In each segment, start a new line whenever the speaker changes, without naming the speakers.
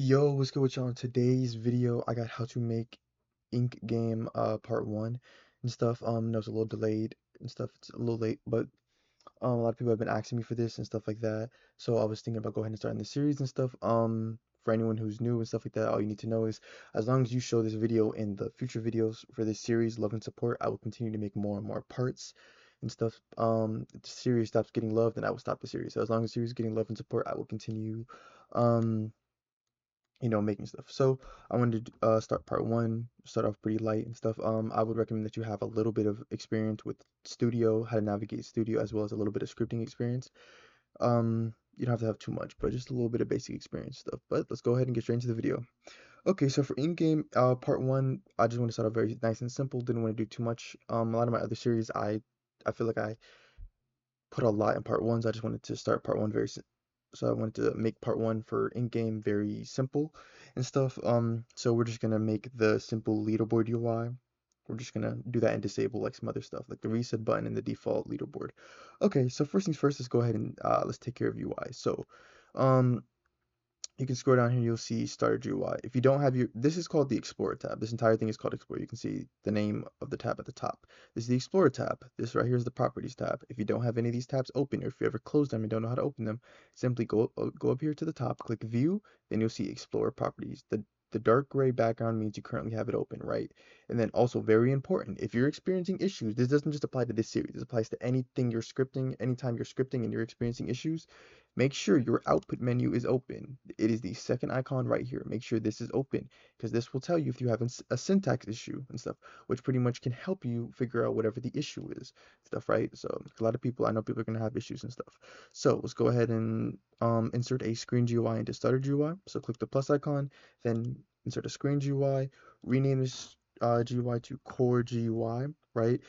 Yo, what's good with y'all? In today's video, I got how to make Ink Game part one and stuff. That was a little delayed and stuff. It's a little late, but a lot of people have been asking me for this and stuff like that. So I was thinking about go ahead and starting the series and stuff. For anyone who's new and stuff like that, all you need to know is as long as you show this video in the future videos for this series, love and support, I will continue to make more and more parts and stuff. If the series stops getting love, then I will stop the series. So as long as the series is getting love and support, I will continue. Um making stuff. So I wanted to start part one, start off pretty light and stuff. I would recommend that you have a little bit of experience with Studio, how to navigate Studio, as well as a little bit of scripting experience. You don't have to have too much, but just a little bit of basic experience stuff. But let's go ahead and get straight into the video. Okay, so for in-game, part one, I just want to start off very nice and simple. Didn't want to do too much. A lot of my other series, I feel like I put a lot in part one, so I just wanted to start part one so I wanted to make part one for in-game very simple and stuff. So we're just gonna make the simple leaderboard UI. We're just gonna do that and disable like some other stuff, like the reset button and the default leaderboard. Okay, so first things first, let's go ahead and let's take care of UI. So, um, you can scroll down here, you'll see Starter UI. If you don't have this is called the Explorer tab. This entire thing is called Explorer. You can see the name of the tab at the top. This is the Explorer tab. This right here is the Properties tab. If you don't have any of these tabs open, or if you ever close them and don't know how to open them, simply go up here to the top, click View, then you'll see Explorer Properties. The dark gray background means you currently have it open, right? And then also very important, if you're experiencing issues, this doesn't just apply to this series. This applies to anything you're scripting, anytime you're scripting and you're experiencing issues. Make sure your output menu is open. It is the second icon right here. Make sure this is open because this will tell you if you have a syntax issue and stuff, which pretty much can help you figure out whatever the issue is, stuff, right? So a lot of people, I know people are gonna have issues and stuff. So let's go ahead and insert a screen GUI into Starter GUI. So click the plus icon, then insert a screen GUI, rename this GUI to Core GUI, right?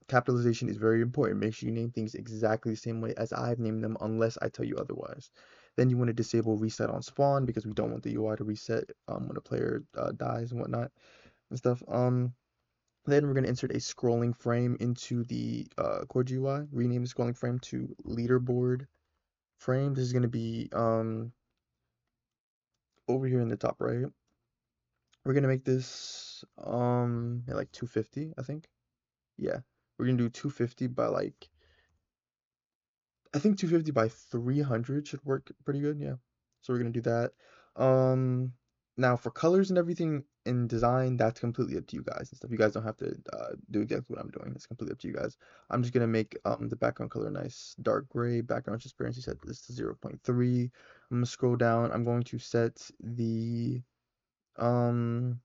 Capitalization is very important. Make sure you name things exactly the same way as I've named them unless I tell you otherwise. Then you want to disable reset on spawn because we don't want the UI to reset when a player dies and whatnot and stuff. Then we're going to insert a scrolling frame into the core GUI. Rename the scrolling frame to leaderboard frame. This is going to be over here in the top right. We're going to make this yeah, like 250, I think. Yeah, we're going to do 250 by like I think 250 by 300 should work pretty good, yeah. So we're gonna do that. Um, Now for colors and everything in design, that's completely up to you guys and stuff. You guys don't have to do exactly what I'm doing. It's completely up to you guys. I'm just gonna make the background color nice dark gray. Background transparency set this to 0.3. I'm gonna scroll down. I'm going to set the um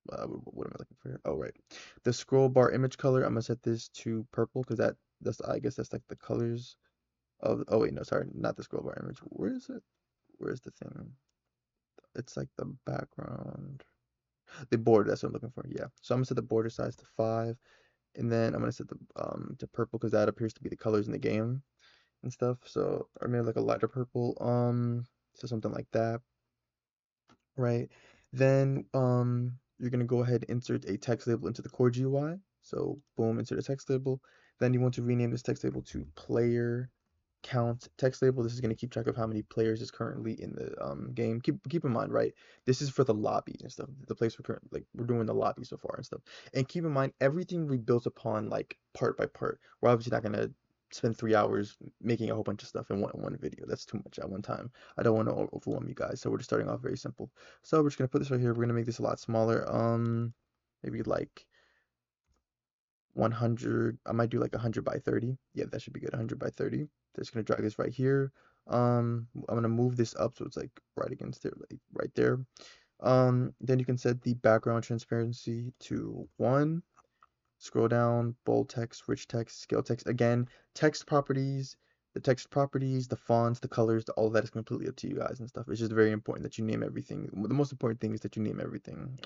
what am I looking for here? Oh, right. The scroll bar image color, I'm gonna set this to purple because that's I guess that's like the colors oh wait, no, sorry, not the scroll bar image. Where is it? Where's the thing? It's like the background. The border, that's what I'm looking for. Yeah. So I'm gonna set the border size to 5, and then I'm gonna set the to purple because that appears to be the colors in the game and stuff. So or maybe like a lighter purple. So something like that, right? Then you're gonna go ahead and insert a text label into the core GUI. So boom, insert a text label. Then you want to rename this text label to player count text label. This is going to keep track of how many players is currently in the game. Keep in mind, right? This is for the lobby and stuff. The place we're currently like we're doing the lobby so far and stuff. And keep in mind, everything we built upon like part by part. We're obviously not going to spend 3 hours making a whole bunch of stuff in one video. That's too much at one time. I don't want to overwhelm you guys, so we're just starting off very simple. So we're just going to put this right here. We're going to make this a lot smaller. Maybe like 100. I might do like 100 by 30. Yeah, that should be good. 100 by 30. Just gonna drag this right here. I'm gonna move this up so it's like right against it, like right there. Then you can set the background transparency to 1. Scroll down, bold text, rich text, scale text. Again, text properties, the text properties, the fonts, the colors, all of that is completely up to you guys and stuff. It's just very important that you name everything. The most important thing is that you name everything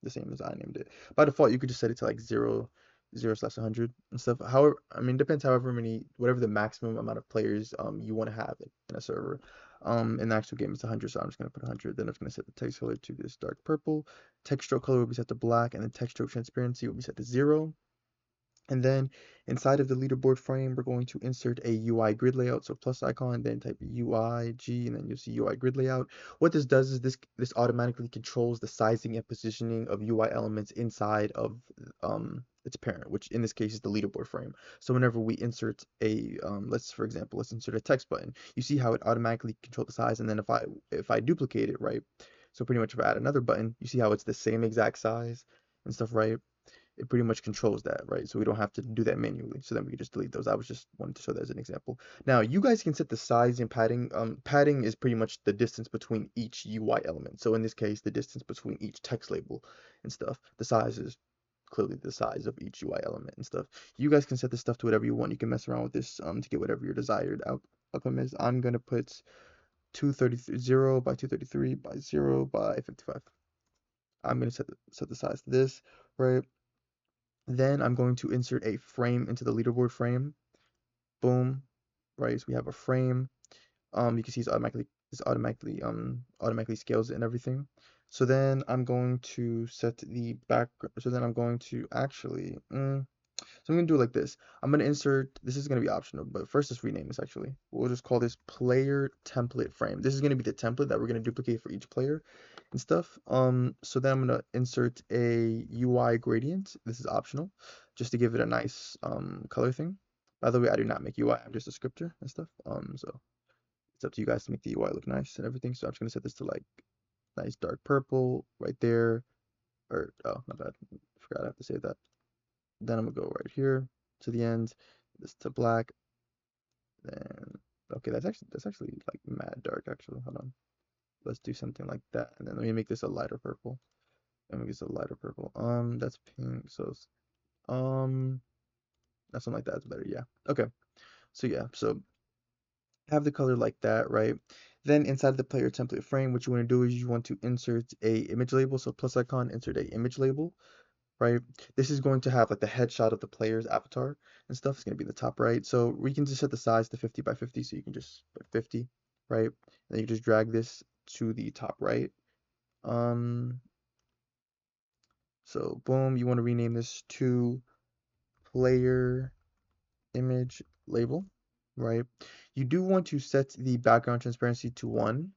the same as I named it. By default, you could just set it to like 0/100 and stuff. However, I mean, depends however many, whatever the maximum amount of players you want to have in a server. In the actual game, it's 100, so I'm just going to put 100. Then I'm going to set the text color to this dark purple. Text stroke color will be set to black, and the text stroke transparency will be set to 0. And then inside of the leaderboard frame, we're going to insert a UI grid layout. So plus icon, then type UI G, and then you'll see UI grid layout. What this does is this automatically controls the sizing and positioning of UI elements inside of its parent, which in this case is the leaderboard frame. So whenever we insert a for example, let's insert a text button. You see how it automatically controls the size, and then if I duplicate it, right? So pretty much if I add another button, you see how it's the same exact size and stuff, right? It pretty much controls that, right? So we don't have to do that manually. So then we can just delete those. I was just wanted to show that as an example. Now you guys can set the size and padding. Padding is pretty much the distance between each UI element. So in this case, the distance between each text label and stuff. The size is clearly the size of each UI element and stuff. You guys can set this stuff to whatever you want. You can mess around with this to get whatever your desired outcome is. I'm gonna put 233 0 by 233 by 0 by 55. I'm gonna set the size to this, right? Then I'm going to insert a frame into the leaderboard frame. Boom. Right, so we have a frame. You can see it's automatically scales it and everything. So then I'm going to set the background. So then I'm going to actually so I'm gonna do it like this. I'm gonna insert, this is gonna be optional, but first let's rename this actually. We'll just call this player template frame. This is gonna be the template that we're gonna duplicate for each player and stuff. So then I'm gonna insert a UI gradient. This is optional, just to give it a nice color thing. By the way, I do not make UI, I'm just a scripter and stuff. So it's up to you guys to make the UI look nice and everything. So I'm just gonna set this to like nice dark purple right there. Or oh, not bad. Forgot I have to save that. Then I'm gonna go right here to the end, this to black. Then okay, that's actually like mad dark actually. Hold on. Let's do something like that. And then let me make this a lighter purple. Let me make this a lighter purple. That's pink, so um that's something like that's better, yeah. Okay. So yeah, so have the color like that, right? Then inside the player template frame, what you want to do is you want to insert a image label. So plus icon, insert a image label, right? This is going to have like the headshot of the player's avatar and stuff. It's going to be in the top right. So we can just set the size to 50 by 50. So you can just put 50, right? And then you just drag this to the top right. Um, so boom, you want to rename this to player image label, right? You do want to set the background transparency to 1,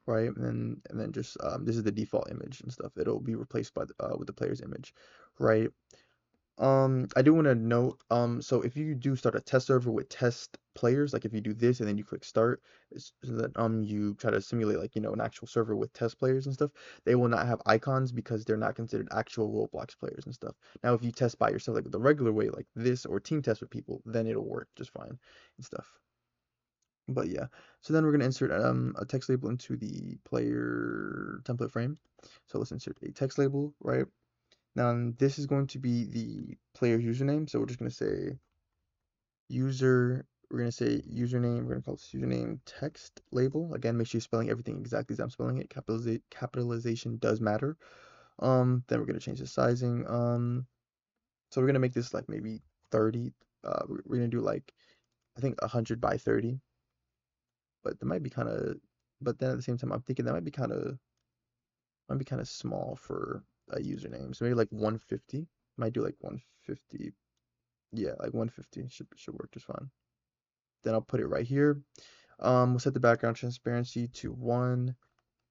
right? And then just this is the default image and stuff. It'll be replaced by with the player's image, right? I do want to note, so if you do start a test server with test players, like if you do this and then you click start, so that you try to simulate like an actual server with test players and stuff, they will not have icons because they're not considered actual Roblox players and stuff. Now, if you test by yourself like the regular way, like this, or team test with people, then it'll work just fine and stuff. But yeah, so then we're gonna insert a text label into the player template frame. So let's insert a text label, right? Now this is going to be the player's username. So we're just going to say user, we're going to say username, we're going to call this username text label. Again, make sure you're spelling everything exactly as I'm spelling it. Capitalization does matter. Then we're going to change the sizing. So we're going to make this like maybe 30. We're going to do like, I think 100 by 30. But that might be kind of, but then at the same time, I'm thinking that might be kind of small for a username. So maybe like 150. Might do like 150. Yeah, like 150 should work just fine. Then I'll put it right here. We'll set the background transparency to 1.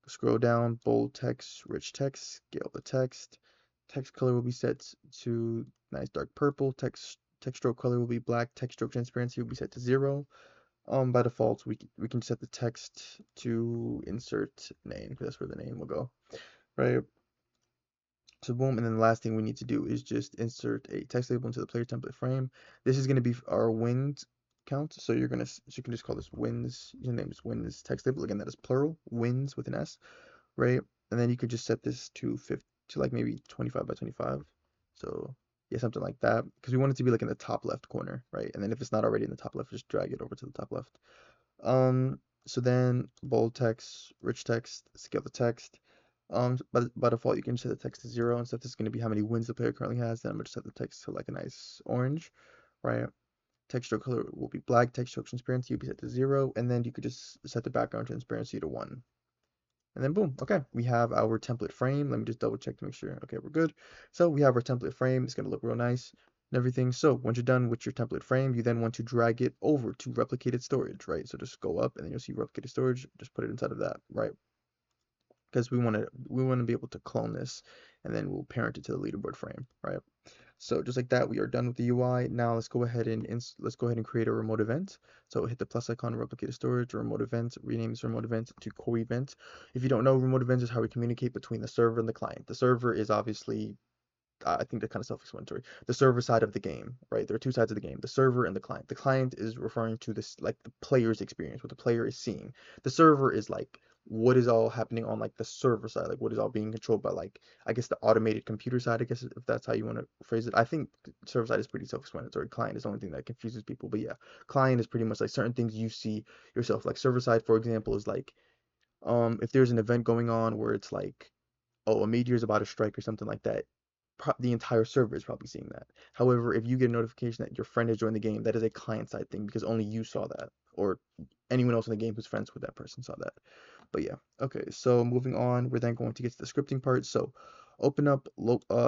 Scroll down, bold text, rich text, scale the text. Text color will be set to nice dark purple. Text stroke color will be black. Text stroke transparency will be set to 0. By default, we can set the text to insert name because that's where the name will go, right? So boom, and then the last thing we need to do is just insert a text label into the player template frame. This is going to be our wins count. So you can just call this wins. Your name is wins text label. Again, that is plural, wins with an S, right? And then you could just set this to like maybe 25 by 25. So yeah, something like that, because we want it to be like in the top left corner, right? And then if it's not already in the top left, just drag it over to the top left. So then bold text, rich text, scale the text. By default, you can set the text to 0 and stuff. This is going to be how many wins the player currently has. Then I'm going to set the text to like a nice orange, right? Text stroke color will be black. Text stroke transparency will be set to 0. And then you could just set the background transparency to 1. And then boom, okay, we have our template frame. Let me just double check to make sure. Okay, we're good. So we have our template frame. It's going to look real nice. and everything. So once you're done with your template frame, you then want to drag it over to replicated storage, right? So just go up and then you'll see replicated storage, just put it inside of that, right? Because we want to be able to clone this and then we'll parent it to the leaderboard frame, right? So just like that, we are done with the UI. Now let's go ahead and create a remote event. So hit the plus icon, replicate storage, remote event, rename this remote event to core event. If you don't know, remote events is how we communicate between the server and the client. The server is obviously I think they're kind of self-explanatory. The server side of the game, right? There are two sides of the game, the server and the client. The client is referring to this like the player's experience, what the player is seeing. The server is like what is all happening on like the server side, like what is all being controlled by like I guess the automated computer side, I guess if that's how you want to phrase it. I think server side is pretty self-explanatory. Client is the only thing that confuses people, but yeah, client is pretty much like certain things you see yourself. Like server side, for example, is like if there's an event going on where it's like oh, a meteor is about to strike or something like that, the entire server is probably seeing that. However, if you get a notification that your friend has joined the game, that is a client-side thing because only you saw that, or anyone else in the game who's friends with that person saw that. But yeah, okay. So moving on, we're then going to get to the scripting part. So open up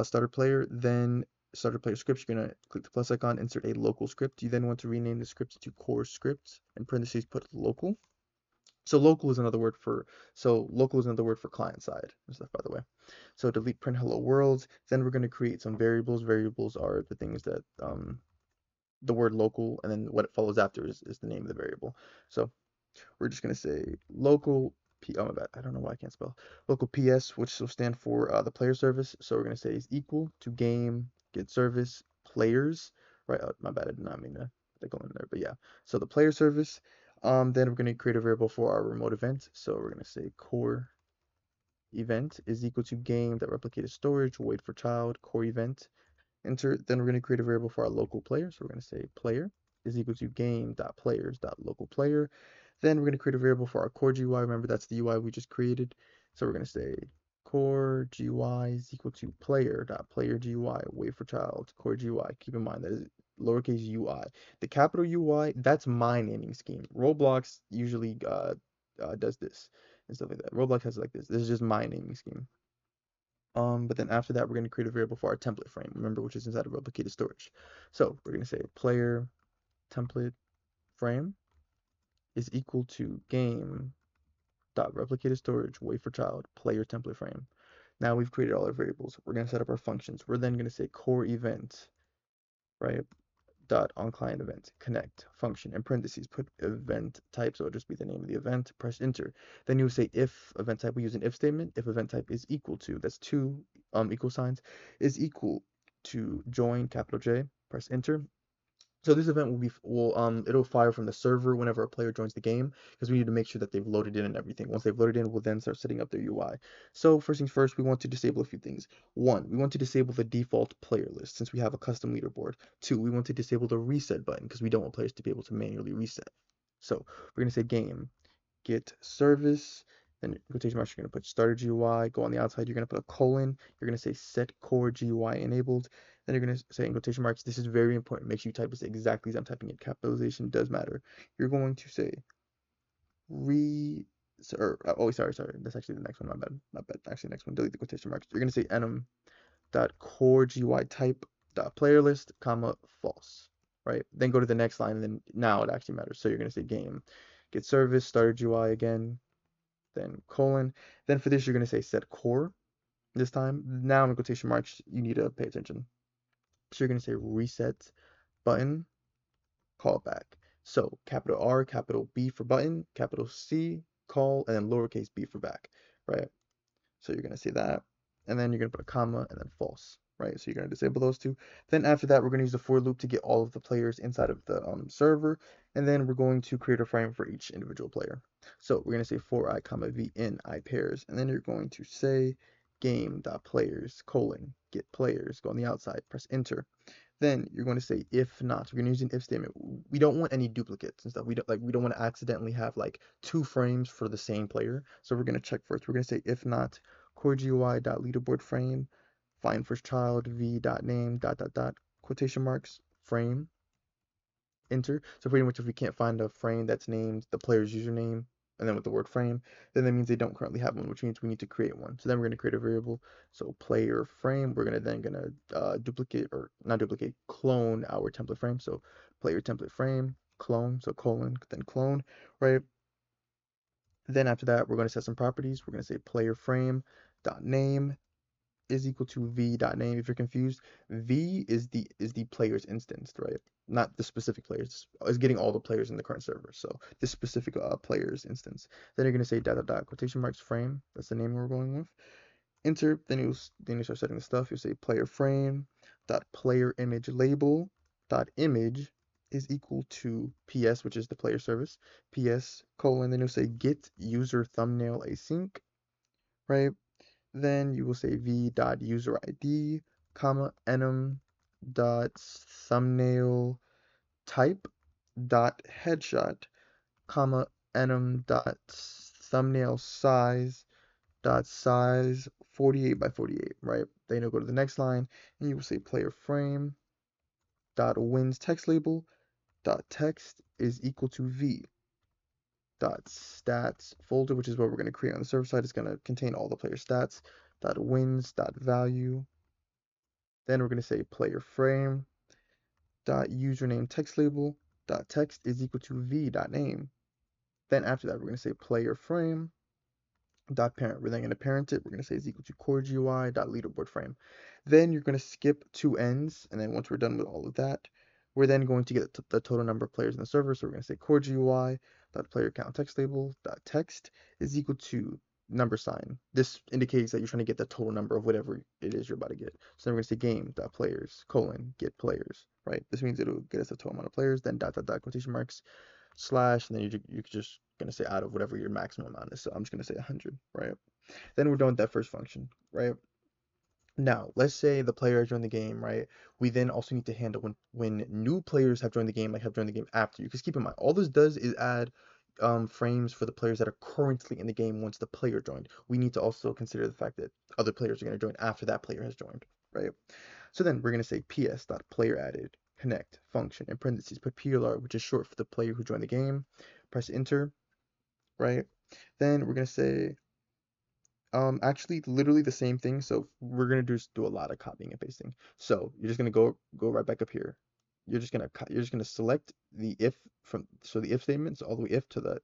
starter player, then starter player scripts. You're gonna click the plus icon, insert a local script. You then want to rename the script to core script. In parentheses, put local. So local is another word for client side and stuff, by the way. So delete print hello world. Then we're going to create some variables. Variables are the things that the word local and then what it follows after is the name of the variable. So we're just going to say local oh my bad, I don't know why I can't spell. Local PS, which will stand for the player service. So we're going to say is equal to game get service players. Right, my bad, I did not mean to go in there, but yeah. So the player service. Then we're going to create a variable for our remote event. So we're going to say core event is equal to game that replicated storage, wait for child, core event, enter. Then we're going to create a variable for our local player. So we're going to say player is equal to game.players.local player. Then we're going to create a variable for our core GUI. Remember, that's the UI we just created. So we're going to say core GUI is equal to player.player GUI, wait for child, core GUI. Keep in mind that is lowercase UI. The capital UI, that's my naming scheme. Roblox usually does this and stuff like that. Roblox has like this. This is just my naming scheme. But then after that, we're going to create a variable for our template frame, remember, which is inside of replicated storage. So we're going to say player template frame is equal to game dot replicated storage wait for child player template frame. Now we've created all our variables. We're going to set up our functions. We're then going to say core event, right? Dot on client event connect function in parentheses put event type, so it'll just be the name of the event. Press enter. Then you would say if event type, we use an if statement. If event type is equal to, that's two equal signs, is equal to join capital J. Press enter. So this event it'll fire from the server whenever a player joins the game because we need to make sure that they've loaded in and everything. Once they've loaded in, we'll then start setting up their UI. So first things first, we want to disable a few things. One, we want to disable the default player list since we have a custom leaderboard. Two, we want to disable the reset button because we don't want players to be able to manually reset. So we're gonna say game get service, then quotation marks, you're going to put starter GUI, go on the outside, you're going to put a colon, you're going to say set core GUI enabled, then you're going to say in quotation marks, this is very important, make sure you type this exactly as I'm typing it, capitalization does matter. You're going to say sorry, that's actually the next one, my bad, actually next one, delete the quotation marks. You're going to say enum dot core GUI type dot player list, comma, false, right? Then go to the next line, and then now it actually matters. So you're going to say game get service, starter GUI again, then colon. Then for this, you're going to say set core this time. Now in quotation marks, you need to pay attention. So you're going to say reset button callback. So capital R, capital B for button, capital C, call, and then lowercase b for back, right? So you're going to say that, and then you're going to put a comma and then false, right? So you're going to disable those two. Then after that, we're going to use the for loop to get all of the players inside of the server, and then we're going to create a frame for each individual player. So we're going to say for I comma v in I pairs, and then you're going to say game.players colon get players, go on the outside, press enter. Then you're going to say if not. We're going to use an if statement. We don't want any duplicates and stuff. We don't want to accidentally have like two frames for the same player. So we're going to check first. We're going to say if not core GUI.leaderboard frame find first child v.name quotation marks frame enter. So pretty much if we can't find a frame that's named the player's username and then with the word frame, then that means they don't currently have one, which means we need to create one. So then we're going to create a variable. So player frame, we're gonna duplicate, or not duplicate, clone our template frame. So player template frame, clone, so colon, then clone, right? Then after that, we're going to set some properties. We're going to say player frame dot name is equal to v dot name. If you're confused, v is the player's instance, right? Not the specific players. It's getting all the players in the current server. So this specific player's instance. Then you're going to say dot dot dot quotation marks frame. That's the name we're going with. Enter. Then you start setting the stuff. You say player frame dot player image label dot image is equal to ps, which is the player service, ps colon, then you'll say get user thumbnail async, right? Then you will say v dot user id comma enum dot thumbnail type dot headshot comma enum dot thumbnail size dot size 48 by 48, right? Then you'll go to the next line and you will say player frame dot wins text label dot text is equal to v dot stats folder, which is what we're going to create on the server side. It's going to contain all the player stats dot wins dot value. Then we're going to say player frame dot username text label dot text is equal to v dot name. Then after that, we're going to say player frame dot parent. We're then going to parent it. We're going to say is equal to core GUI dot leaderboard frame. Then you're going to skip two ends, and then once we're done with all of that, we're then going to get the total number of players in the server. So we're going to say core GUI dot player count text label dot text is equal to number sign. This indicates that you're trying to get the total number of whatever it is you're about to get. So then we're going to say game dot players colon get players, right? This means it'll get us the total amount of players. Then dot dot dot quotation marks slash, and then you're just gonna say out of whatever your maximum amount is. So I'm just gonna say 100, right? Then we're done with that first function, right? Now, let's say the player has joined the game, right? We then also need to handle when new players have joined the game, like have joined the game after you. Because keep in mind, all this does is add frames for the players that are currently in the game once the player joined. We need to also consider the fact that other players are going to join after that player has joined, right? So then we're going to say ps.player added connect function in parentheses, put PLR, which is short for the player who joined the game. Press enter, right? Then we're going to say actually, literally the same thing. So we're gonna do a lot of copying and pasting. So you're just gonna go right back up here. You're just gonna select the if from the if statements all the way if to the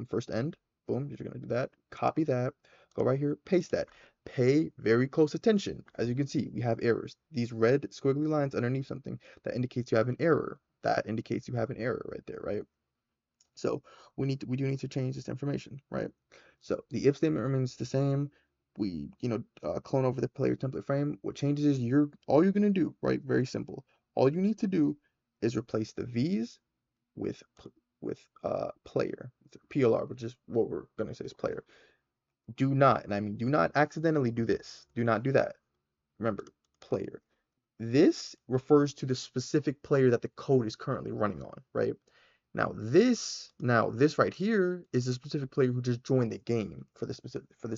first end. Boom. You're gonna do that. Copy that. Go right here. Paste that. Pay very close attention. As you can see, we have errors. These red squiggly lines underneath something that indicates you have an error. That indicates you have an error right there, right? So we do need to change this information, right? So the if statement remains the same. We, clone over the player template frame. What changes is all you're gonna do, right? Very simple. All you need to do is replace the V's with player, PLR, which is what we're gonna say is player. Do not, and I mean do not accidentally do this. Do not do that. Remember, player. This refers to the specific player that the code is currently running on, right? Now this right here is the specific player who just joined the game for this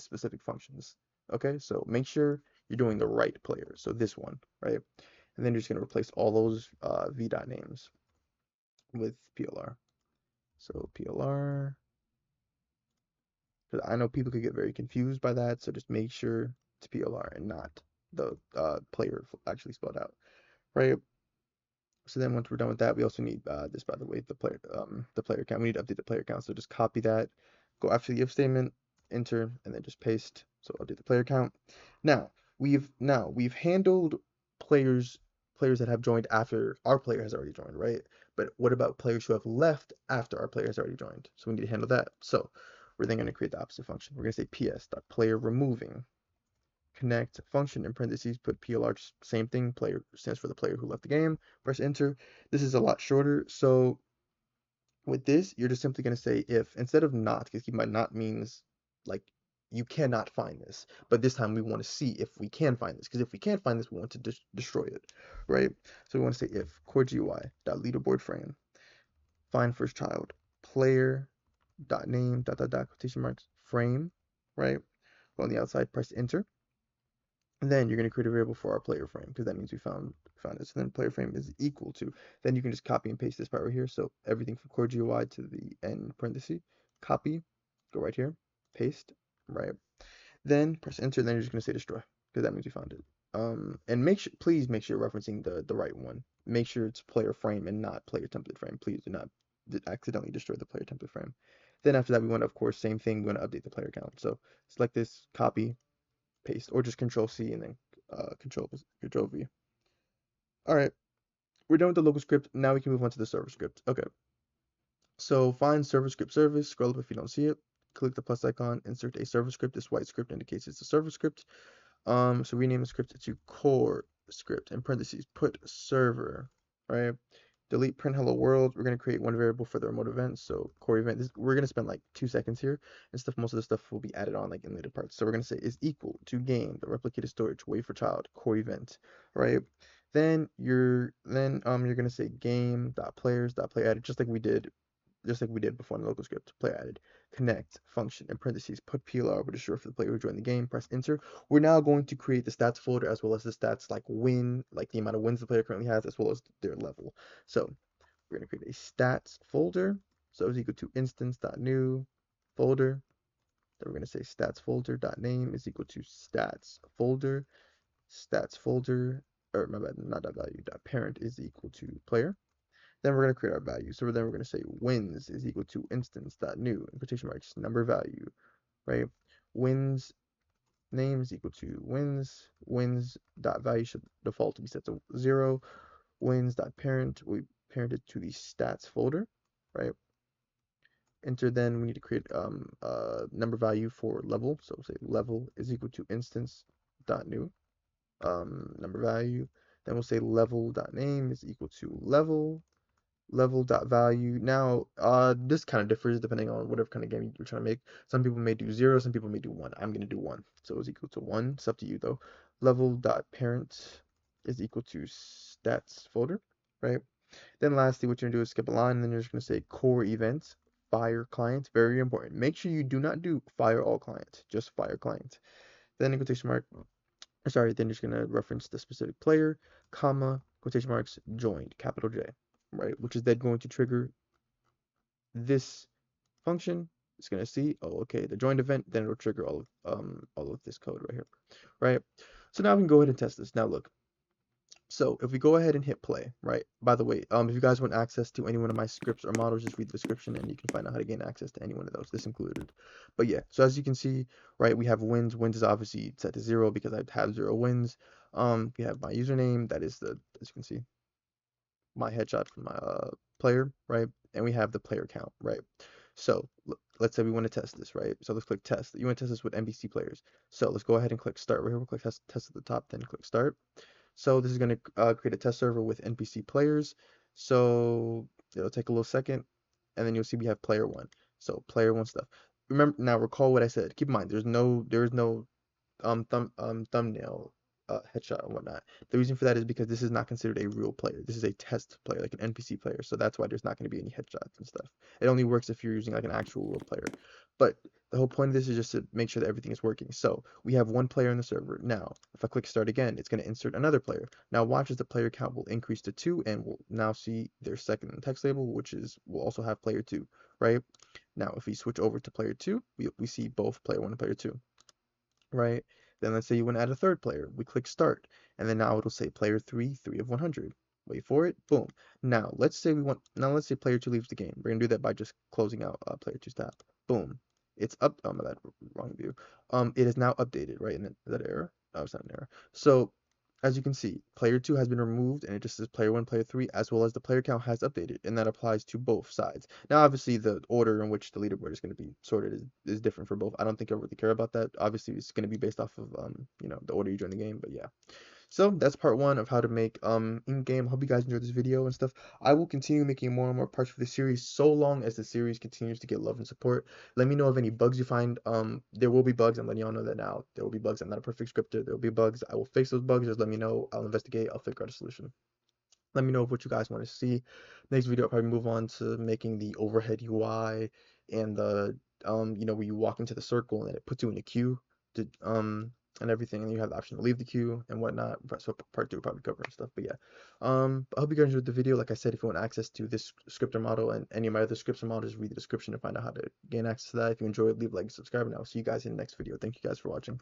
specific functions. Okay, so make sure you're doing the right player. So this one, right? And then you're just gonna replace all those v dot names with PLR. So PLR, because I know people could get very confused by that. So just make sure it's PLR and not the player actually spelled out, right? So then once we're done with that, we also need this, by the way, the player count. We need to update the player count. So just copy that, go after the if statement, enter, and then just paste. So update the player count. Now we've handled players that have joined after our player has already joined, right? But what about players who have left after our player has already joined? So we need to handle that. So we're then going to create the opposite function. We're going to say ps.player removing connect function in parentheses, put PLR, same thing, player stands for the player who left the game, press enter. This is a lot shorter, so with this, you're just simply going to say if, instead of not, because keep in mind, not means like you cannot find this, but this time we want to see if we can find this, because if we can't find this, we want to destroy it, right? So we want to say if core GUI dot leaderboard frame find first child player dot name dot dot dot quotation marks frame, right? Go on the outside, press enter. And then you're going to create a variable for our player frame because that means we found it. So then player frame is equal to, then you can just copy and paste this part right here. So everything from core GUI to the end parenthesis, copy, go right here, paste, right? Then press enter, and then you're just gonna say destroy, because that means you found it. And please make sure you're referencing the right one. Make sure it's player frame and not player template frame. Please do not accidentally destroy the player template frame. Then after that, we want to, of course, same thing, we want to update the player count. So select this, copy, paste, or just Control C and then Control V. All right, we're done with the local script. Now we can move on to the server script. Okay, so find server script service, scroll up if you don't see it, click the plus icon, insert a server script. This white script indicates it's a server script. So rename the script to core script, in parentheses, put server, right? Delete print hello world. We're going to create one variable for the remote event. So core event, we're going to spend like 2 seconds here and stuff. Most of the stuff will be added on like in later parts. So we're going to say is equal to game, the replicated storage, wait for child, core event, right? Then you're going to say game.players.play added, just like we did before in the local script. Player added, connect function, in parentheses, put PLR, which is short for the player who joined the game, press enter. We're now going to create the stats folder as well as the stats like win, like the amount of wins the player currently has, as well as their level. So we're going to create a stats folder. So is equal to instance.new folder. Then we're going to say stats folder.name is equal to stats folder, or my bad, not dot value, dot parent is equal to player. Then we're going to create our value. So then we're going to say wins is equal to instance.new, in quotation marks, number value, right? Wins name is equal to wins dot value should default to be set to 0. Wins dot parent, we parent it to the stats folder, right? Enter, then we need to create number value for level. So we'll say level is equal to instance.new, number value. Then we'll say level.name is equal to level.value. Now, this kind of differs depending on whatever kind of game you're trying to make. Some people may do 0, some people may do 1. I'm going to do 1. So it's equal to 1. It's up to you though. Level.parent is equal to stats folder, right? Then lastly, what you're going to do is skip a line, and then you're just going to say core events, fire client. Very important. Make sure you do not do fire all client, just fire client. Then in quotation mark, sorry, then you're just going to reference the specific player, comma, quotation marks, joined, capital J, right? Which is then going to trigger this function. It's going to see, oh, okay, the joined event, then it'll trigger all of this code right here, right? So now we can go ahead and test this. Now look, so if we go ahead and hit play, right? By the way, if you guys want access to any one of my scripts or models, just read the description and you can find out how to gain access to any one of those, this included. But yeah, so as you can see, right, we have wins. Wins is obviously set to 0 because I have 0 wins. We have my username, that is as you can see, my headshot from my player, right? And we have the player count, right? So let's say we want to test this, right? So let's click test. You want to test this with NPC players. So let's go ahead and click start right here. We'll click test at the top, then click start. So this is going to create a test server with NPC players. So it'll take a little second, and then you'll see we have player 1. So player 1 stuff. Remember, now recall what I said. Keep in mind, there is no thumbnail headshot and whatnot. The reason for that is because this is not considered a real player. This is a test player, like an NPC player. So that's why there's not going to be any headshots and stuff. It only works if you're using like an actual real player. But the whole point of this is just to make sure that everything is working. So we have one player in the server. Now, if I click start again, it's going to insert another player. Now watch as the player count will increase to 2, and we'll now see their second text label, which is we'll also have player 2, right? Now, if we switch over to player 2, we see both player 1 and player 2. Right? Then let's say you want to add a third player. We click start, and then now it'll say player 3, 3 of 100. Wait for it. Boom. Now let's say let's say player 2 leaves the game. We're gonna do that by just closing out player 2's tab. Boom. It's up. Oh my bad, wrong view. It is now updated, right? And is that error? Oh, it's not an error. So as you can see, player 2 has been removed, and it just says player 1, player 3, as well as the player count has updated, and that applies to both sides. Now, obviously, the order in which the leaderboard is going to be sorted is different for both. I don't think I really care about that. Obviously, it's going to be based off of the order you join the game, but yeah. So that's part 1 of how to make in-game. Hope you guys enjoyed this video and stuff. I will continue making more and more parts for the series so long as the series continues to get love and support. Let me know of any bugs you find. There will be bugs. I'm letting y'all know that now. There will be bugs. I'm not a perfect scripter. There will be bugs. I will fix those bugs. Just let me know. I'll investigate. I'll figure out a solution. Let me know what you guys want to see. Next video, I'll probably move on to making the overhead UI and the where you walk into the circle and it puts you in a queue to and everything, and you have the option to leave the queue and whatnot. So part two will probably cover and stuff. But yeah, I hope you guys enjoyed the video. Like I said, if you want access to this scripter model and any of my other scripter models, read the description to find out how to gain access to that. If you enjoyed, leave a like, subscribe, and I'll see you guys in the next video. Thank you guys for watching.